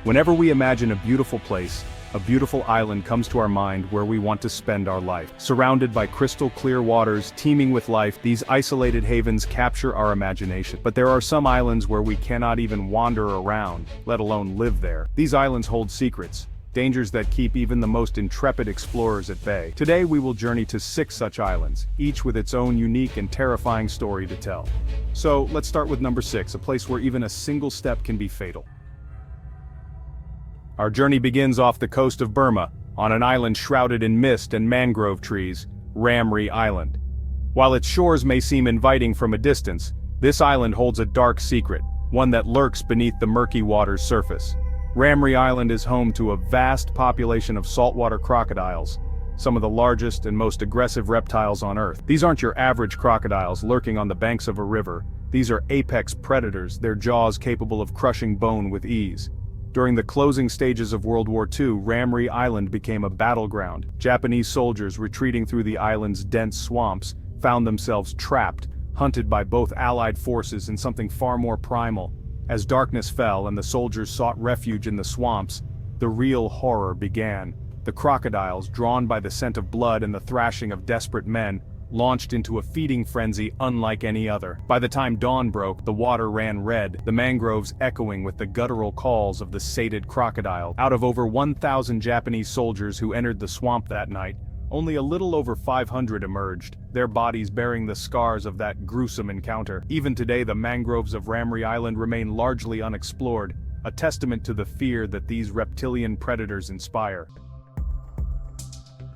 Whenever we imagine a beautiful place, a beautiful island comes to our mind where we want to spend our life. Surrounded by crystal clear waters, teeming with life, these isolated havens capture our imagination. But there are some islands where we cannot even wander around, let alone live there. These islands hold secrets, dangers that keep even the most intrepid explorers at bay. Today we will journey to 6 such islands, each with its own unique and terrifying story to tell. So, let's start with number 6, a place where even a single step can be fatal. Our journey begins off the coast of Burma, on an island shrouded in mist and mangrove trees, Ramy Island. While its shores may seem inviting from a distance, this island holds a dark secret, one that lurks beneath the murky water's surface. Ramy Island is home to a vast population of saltwater crocodiles, some of the largest and most aggressive reptiles on Earth. These aren't your average crocodiles lurking on the banks of a river. These are apex predators, their jaws capable of crushing bone with ease. During the closing stages of World War II, Ramy Island became a battleground. Japanese soldiers retreating through the island's dense swamps found themselves trapped, hunted by both Allied forces and something far more primal. As darkness fell and the soldiers sought refuge in the swamps, the real horror began. The crocodiles, drawn by the scent of blood and the thrashing of desperate men, launched into a feeding frenzy unlike any other. By the time dawn broke, the water ran red, the mangroves echoing with the guttural calls of the sated crocodile. Out of over 1,000 Japanese soldiers who entered the swamp that night, only a little over 500 emerged, their bodies bearing the scars of that gruesome encounter. Even today, the mangroves of Ramy Island remain largely unexplored, a testament to the fear that these reptilian predators inspire.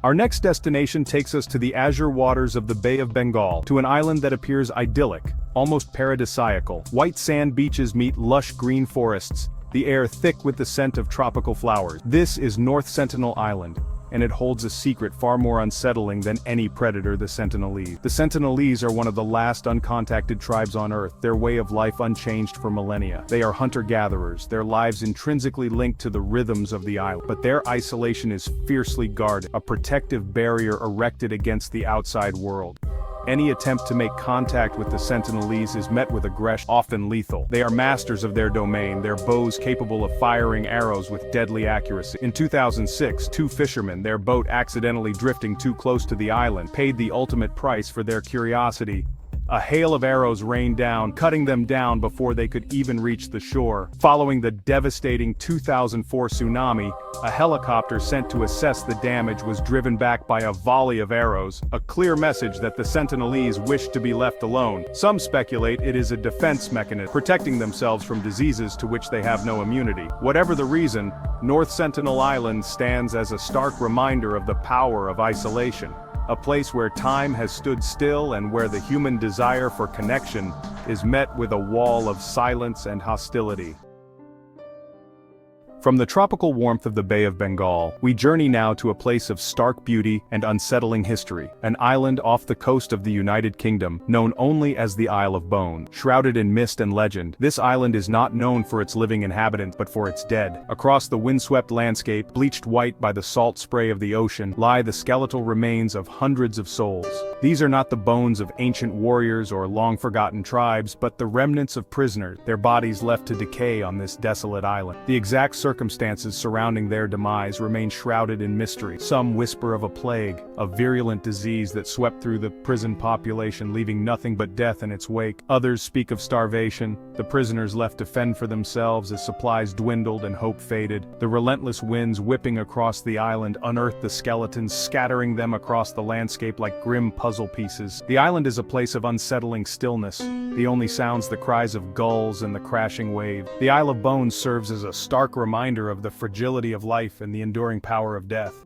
Our next destination takes us to the azure waters of the Bay of Bengal, to an island that appears idyllic, almost paradisiacal. White sand beaches meet lush green forests, the air thick with the scent of tropical flowers. This is North Sentinel Island, and it holds a secret far more unsettling than any predator, the Sentinelese. The Sentinelese are one of the last uncontacted tribes on Earth, their way of life unchanged for millennia. They are hunter-gatherers, their lives intrinsically linked to the rhythms of the island. But their isolation is fiercely guarded, a protective barrier erected against the outside world. Any attempt to make contact with the Sentinelese is met with aggression, often lethal. They are masters of their domain, their bows capable of firing arrows with deadly accuracy. In 2006, 2 fishermen, their boat accidentally drifting too close to the island, paid the ultimate price for their curiosity. A hail of arrows rained down, cutting them down before they could even reach the shore. Following the devastating 2004 tsunami, a helicopter sent to assess the damage was driven back by a volley of arrows, a clear message that the Sentinelese wished to be left alone. Some speculate it is a defense mechanism, protecting themselves from diseases to which they have no immunity. Whatever the reason, North Sentinel Island stands as a stark reminder of the power of isolation. A place where time has stood still and where the human desire for connection is met with a wall of silence and hostility. From the tropical warmth of the Bay of Bengal, we journey now to a place of stark beauty and unsettling history, an island off the coast of the United Kingdom, known only as the Isle of Bones. Shrouded in mist and legend, this island is not known for its living inhabitants but for its dead. Across the windswept landscape, bleached white by the salt spray of the ocean, lie the skeletal remains of hundreds of souls. These are not the bones of ancient warriors or long-forgotten tribes, but the remnants of prisoners, their bodies left to decay on this desolate island. The exact circumstances surrounding their demise remain shrouded in mystery. Some whisper of a plague, a virulent disease that swept through the prison population, leaving nothing but death in its wake. Others speak of starvation, the prisoners left to fend for themselves as supplies dwindled and hope faded. The relentless winds whipping across the island unearthed the skeletons, scattering them across the landscape like grim puzzle pieces. The island is a place of unsettling stillness, the only sounds the cries of gulls and the crashing wave. The Isle of Bones serves as a stark reminder of the fragility of life and the enduring power of death.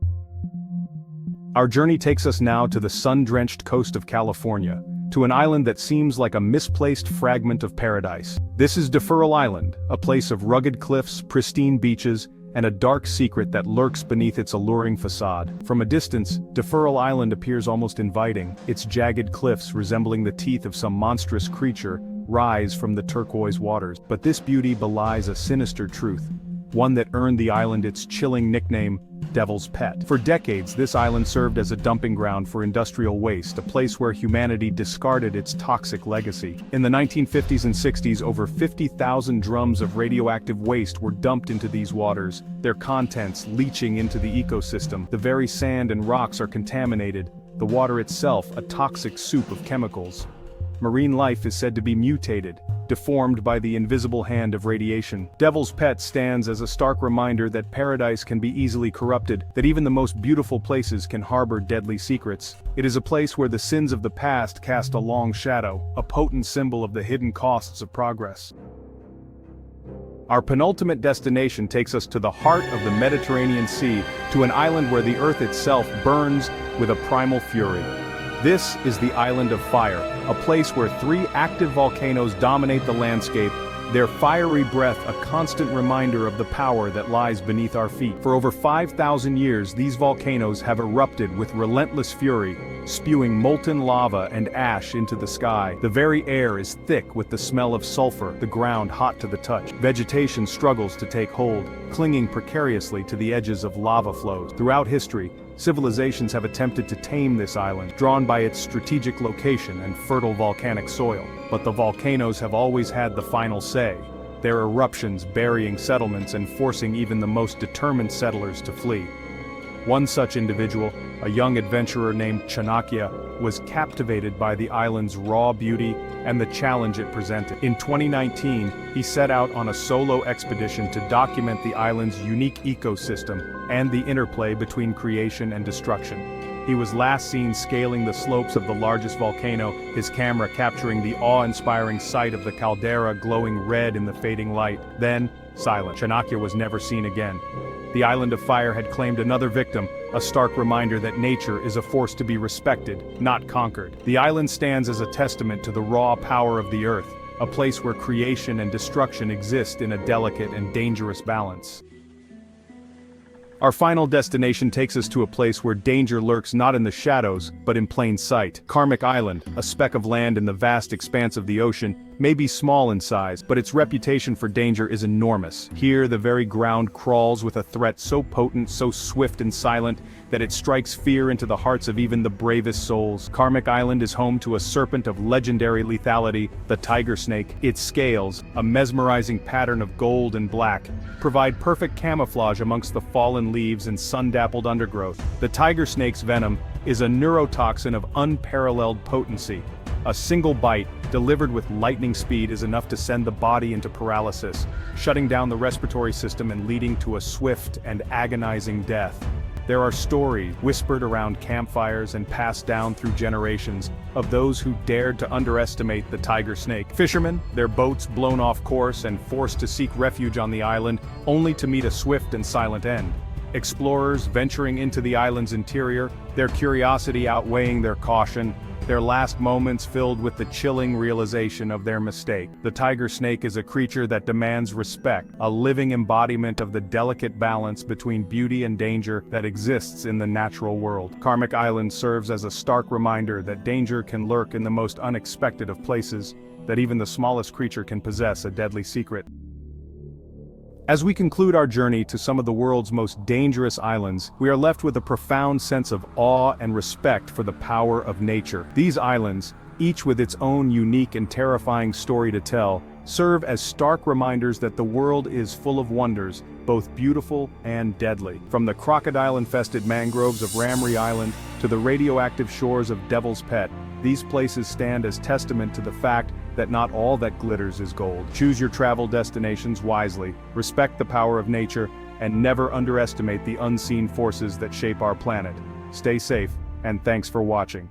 Our journey takes us now to the sun-drenched coast of California, to an island that seems like a misplaced fragment of paradise. This is Deferral Island, a place of rugged cliffs, pristine beaches, and a dark secret that lurks beneath its alluring facade. From a distance, Deferral Island appears almost inviting, its jagged cliffs resembling the teeth of some monstrous creature rise from the turquoise waters. But this beauty belies a sinister truth. one that earned the island its chilling nickname, Devil's Pet. For decades, this island served as a dumping ground for industrial waste, a place where humanity discarded its toxic legacy. In the 1950s and 60s, over 50,000 drums of radioactive waste were dumped into these waters, their contents leaching into the ecosystem. The very sand and rocks are contaminated, the water itself a toxic soup of chemicals. Marine life is said to be mutated, deformed by the invisible hand of radiation. Devil's Pet stands as a stark reminder that paradise can be easily corrupted, that even the most beautiful places can harbor deadly secrets. It is a place where the sins of the past cast a long shadow, a potent symbol of the hidden costs of progress. Our penultimate destination takes us to the heart of the Mediterranean Sea, to an island where the earth itself burns with a primal fury. This is the Island of Fire, a place where 3 active volcanoes dominate the landscape, their fiery breath a constant reminder of the power that lies beneath our feet. For over 5,000 years, these volcanoes have erupted with relentless fury, spewing molten lava and ash into the sky. The very air is thick with the smell of sulfur, the ground hot to the touch. Vegetation struggles to take hold, clinging precariously to the edges of lava flows. Throughout history, civilizations have attempted to tame this island, drawn by its strategic location and fertile volcanic soil. But the volcanoes have always had the final say, their eruptions burying settlements and forcing even the most determined settlers to flee. One such individual, a young adventurer named Chanakya, was captivated by the island's raw beauty and the challenge it presented. In 2019, he set out on a solo expedition to document the island's unique ecosystem and the interplay between creation and destruction. He was last seen scaling the slopes of the largest volcano, his camera capturing the awe-inspiring sight of the caldera glowing red in the fading light. Then, silent. Chanakya was never seen again. The Island of Fire had claimed another victim, a stark reminder that nature is a force to be respected, not conquered. The island stands as a testament to the raw power of the earth, a place where creation and destruction exist in a delicate and dangerous balance. Our final destination takes us to a place where danger lurks not in the shadows, but in plain sight. Karmic Island, a speck of land in the vast expanse of the ocean, may be small in size, but its reputation for danger is enormous. Here, the very ground crawls with a threat so potent, so swift and silent, that it strikes fear into the hearts of even the bravest souls. Karmic Island is home to a serpent of legendary lethality, the tiger snake. Its scales, a mesmerizing pattern of gold and black, provide perfect camouflage amongst the fallen leaves and sun-dappled undergrowth. The tiger snake's venom is a neurotoxin of unparalleled potency. A single bite, delivered with lightning speed, is enough to send the body into paralysis, shutting down the respiratory system and leading to a swift and agonizing death. There are stories, whispered around campfires and passed down through generations, of those who dared to underestimate the tiger snake. Fishermen, their boats blown off course and forced to seek refuge on the island, only to meet a swift and silent end. Explorers venturing into the island's interior, their curiosity outweighing their caution, their last moments filled with the chilling realization of their mistake. The tiger snake is a creature that demands respect, a living embodiment of the delicate balance between beauty and danger that exists in the natural world. Karmic Island serves as a stark reminder that danger can lurk in the most unexpected of places, that even the smallest creature can possess a deadly secret. As we conclude our journey to some of the world's most dangerous islands, we are left with a profound sense of awe and respect for the power of nature. These islands, each with its own unique and terrifying story to tell, serve as stark reminders that the world is full of wonders, both beautiful and deadly. From the crocodile-infested mangroves of Ramy Island to the radioactive shores of Devil's Pet, these places stand as testament to the fact that not all that glitters is gold. Choose your travel destinations wisely, respect the power of nature, and never underestimate the unseen forces that shape our planet. Stay safe, and thanks for watching.